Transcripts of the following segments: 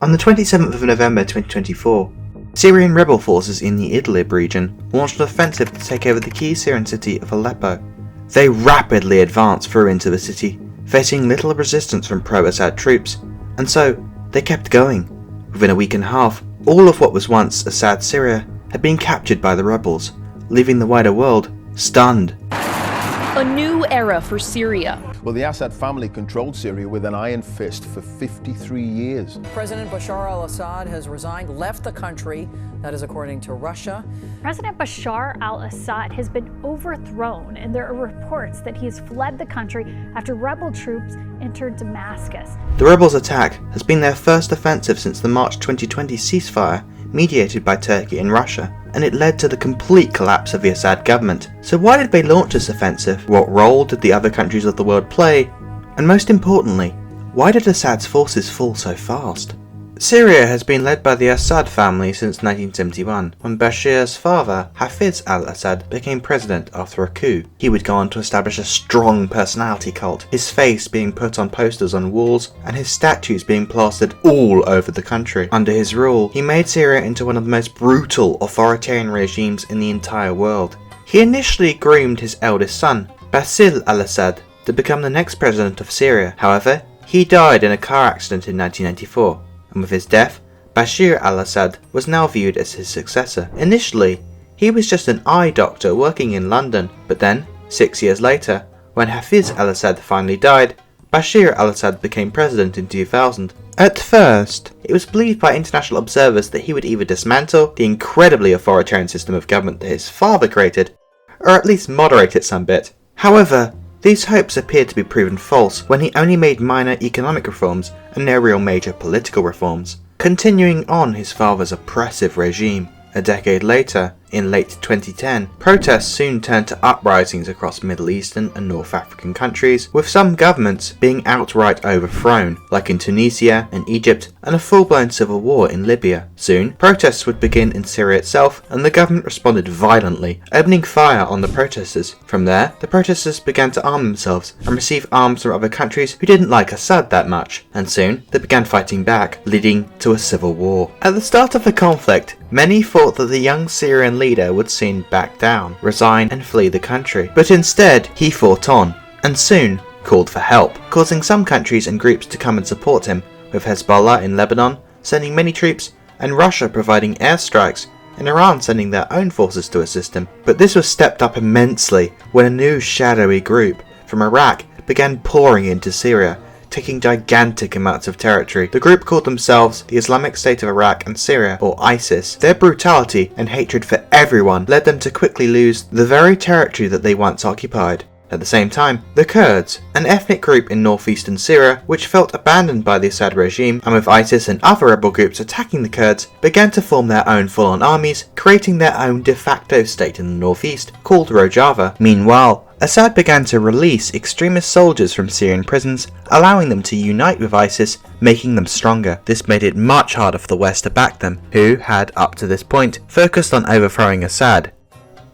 On the 27th of November 2024, Syrian rebel forces in the Idlib region launched an offensive to take over the key Syrian city of Aleppo. They rapidly advanced through into the city, facing little resistance from pro-Assad troops, and so they kept going. Within a week and a half, all of what was once Assad's Syria had been captured by the rebels, leaving the wider world stunned. A new era for Syria. Well, the Assad family controlled Syria with an iron fist for 53 years. President Bashar al-Assad has resigned, left the country. That is according to Russia. President Bashar al-Assad has been overthrown, and there are reports that he has fled the country after rebel troops entered Damascus. The rebels' attack has been their first offensive since the March 2020 ceasefire mediated by Turkey and Russia, and it led to the complete collapse of the Assad government. So why did they launch this offensive? What role did the other countries of the world play? And most importantly, why did Assad's forces fall so fast? Syria has been led by the Assad family since 1971, when Bashir's father, Hafiz al-Assad, became president after a coup. He would go on to establish a strong personality cult, his face being put on posters on walls and his statues being plastered all over the country. Under his rule, he made Syria into one of the most brutal authoritarian regimes in the entire world. He initially groomed his eldest son, Basil al-Assad, to become the next president of Syria. However, he died in a car accident in 1994. And with his death, Bashir al-Assad was now viewed as his successor. Initially, he was just an eye doctor working in London, but then, 6 years later, when Hafiz al-Assad finally died, Bashir al-Assad became president in 2000. At first, it was believed by international observers that he would either dismantle the incredibly authoritarian system of government that his father created, or at least moderate it some bit. However, these hopes appeared to be proven false when he only made minor economic reforms and no real major political reforms, continuing on his father's oppressive regime. A decade later, in late 2010, protests soon turned to uprisings across Middle Eastern and North African countries, with some governments being outright overthrown, like in Tunisia and Egypt, and a full-blown civil war in Libya. Soon, protests would begin in Syria itself, and the government responded violently, opening fire on the protesters. From there, the protesters began to arm themselves and receive arms from other countries who didn't like Assad that much, and soon they began fighting back, leading to a civil war. At the start of the conflict, many thought that the young Syrian leader would soon back down, resign and flee the country, but instead he fought on, and soon called for help, causing some countries and groups to come and support him, with Hezbollah in Lebanon sending many troops, and Russia providing airstrikes, and Iran sending their own forces to assist him. But this was stepped up immensely when a new shadowy group from Iraq began pouring into Syria, taking gigantic amounts of territory. The group called themselves the Islamic State of Iraq and Syria, or ISIS. Their brutality and hatred for everyone led them to quickly lose the very territory that they once occupied. At the same time, the Kurds, an ethnic group in northeastern Syria which felt abandoned by the Assad regime, and with ISIS and other rebel groups attacking the Kurds, began to form their own full-on armies, creating their own de facto state in the northeast, called Rojava. Meanwhile, Assad began to release extremist soldiers from Syrian prisons, allowing them to unite with ISIS, making them stronger. This made it much harder for the West to back them, who had, up to this point, focused on overthrowing Assad.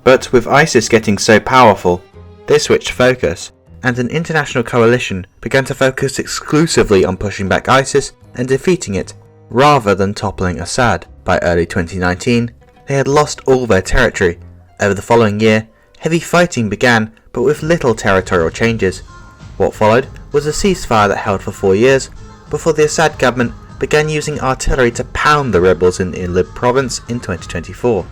But with ISIS getting so powerful, they switched focus, and an international coalition began to focus exclusively on pushing back ISIS and defeating it, rather than toppling Assad. By early 2019, they had lost all their territory. Over the following year, heavy fighting began, but with little territorial changes. What followed was a ceasefire that held for 4 years, before the Assad government began using artillery to pound the rebels in Idlib province in 2024.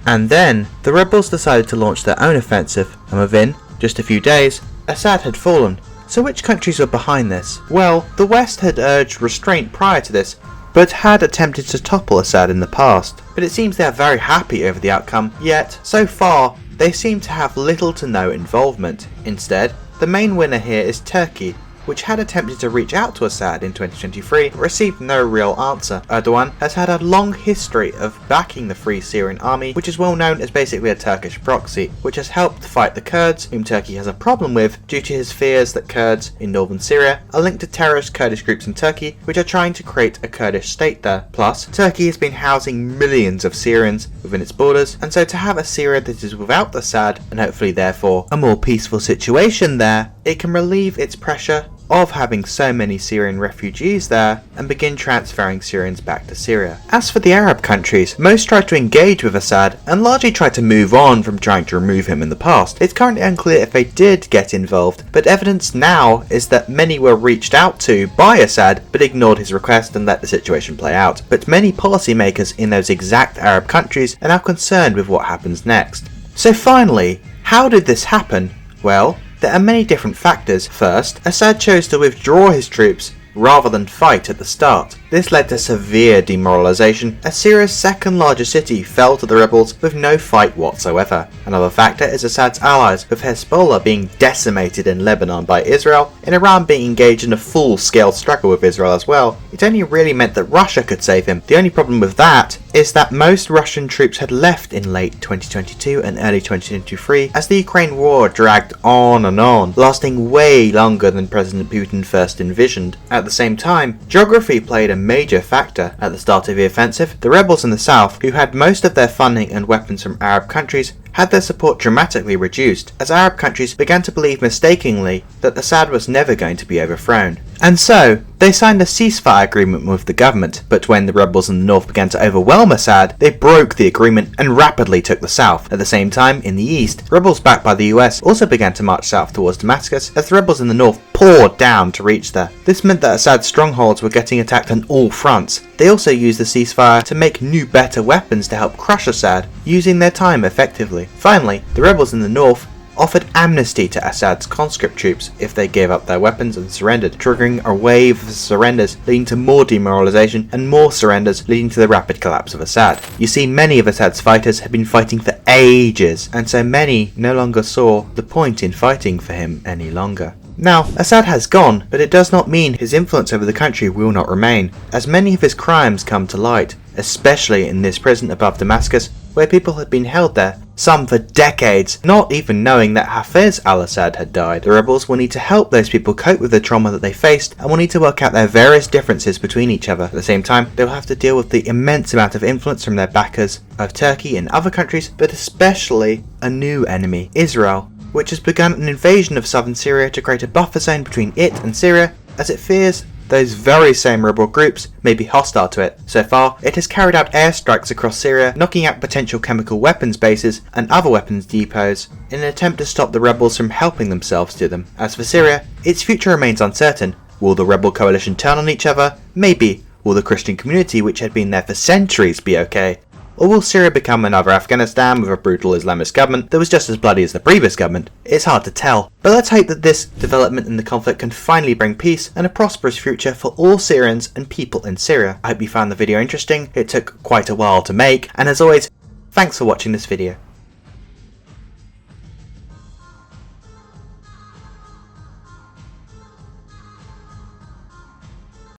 And then, the rebels decided to launch their own offensive, and within just a few days, Assad had fallen. So which countries were behind this? Well, the West had urged restraint prior to this, but had attempted to topple Assad in the past. But it seems they are very happy over the outcome, yet, so far, they seem to have little to no involvement. Instead, the main winner here is Turkey, which had attempted to reach out to Assad in 2023 but received no real answer. Erdogan has had a long history of backing the Free Syrian Army, which is well known as basically a Turkish proxy, which has helped fight the Kurds, whom Turkey has a problem with due to his fears that Kurds in northern Syria are linked to terrorist Kurdish groups in Turkey, which are trying to create a Kurdish state there. Plus, Turkey has been housing millions of Syrians within its borders, and so to have a Syria that is without Assad, and hopefully therefore a more peaceful situation there, it can relieve its pressure of having so many Syrian refugees there and begin transferring Syrians back to Syria. As for the Arab countries, most tried to engage with Assad and largely tried to move on from trying to remove him in the past. It's currently unclear if they did get involved, but evidence now is that many were reached out to by Assad but ignored his request and let the situation play out. But many policymakers in those exact Arab countries are now concerned with what happens next. So finally, how did this happen? Well, there are many different factors. First, Assad chose to withdraw his troops rather than fight at the start. This led to severe demoralization as Syria's second largest city fell to the rebels with no fight whatsoever. Another factor is Assad's allies, with Hezbollah being decimated in Lebanon by Israel and Iran being engaged in a full-scale struggle with Israel as well. It only really meant that Russia could save him. The only problem with that is that most Russian troops had left in late 2022 and early 2023 as the Ukraine war dragged on and on, lasting way longer than President Putin first envisioned. At the same time, geography played a major factor. At the start of the offensive, the rebels in the south, who had most of their funding and weapons from Arab countries, had their support dramatically reduced as Arab countries began to believe mistakenly that Assad was never going to be overthrown. And so, they signed a ceasefire agreement with the government, but when the rebels in the north began to overwhelm Assad, they broke the agreement and rapidly took the south. At the same time, in the east, rebels backed by the US also began to march south towards Damascus as the rebels in the north poured down to reach there. This meant that Assad's strongholds were getting attacked on all fronts. They also used the ceasefire to make new better weapons to help crush Assad, using their time effectively. Finally, the rebels in the north offered amnesty to Assad's conscript troops if they gave up their weapons and surrendered, triggering a wave of surrenders leading to more demoralization and more surrenders leading to the rapid collapse of Assad. You see, many of Assad's fighters had been fighting for ages, and so many no longer saw the point in fighting for him any longer. Now, Assad has gone, but it does not mean his influence over the country will not remain, as many of his crimes come to light, especially in this prison above Damascus, where people had been held there, some for decades, not even knowing that Hafez al-Assad had died. The rebels will need to help those people cope with the trauma that they faced, and will need to work out their various differences between each other. At the same time, they will have to deal with the immense amount of influence from their backers of Turkey and other countries, but especially a new enemy, Israel, which has begun an invasion of southern Syria to create a buffer zone between it and Syria, as it fears those very same rebel groups may be hostile to it. So far, it has carried out airstrikes across Syria, knocking out potential chemical weapons bases and other weapons depots in an attempt to stop the rebels from helping themselves to them. As for Syria, its future remains uncertain. Will the rebel coalition turn on each other? Maybe. Will the Christian community, which had been there for centuries, be okay? Or will Syria become another Afghanistan with a brutal Islamist government that was just as bloody as the previous government? It's hard to tell, but let's hope that this development in the conflict can finally bring peace and a prosperous future for all Syrians and people in Syria. I hope you found the video interesting. It took quite a while to make, and as always, thanks for watching this video.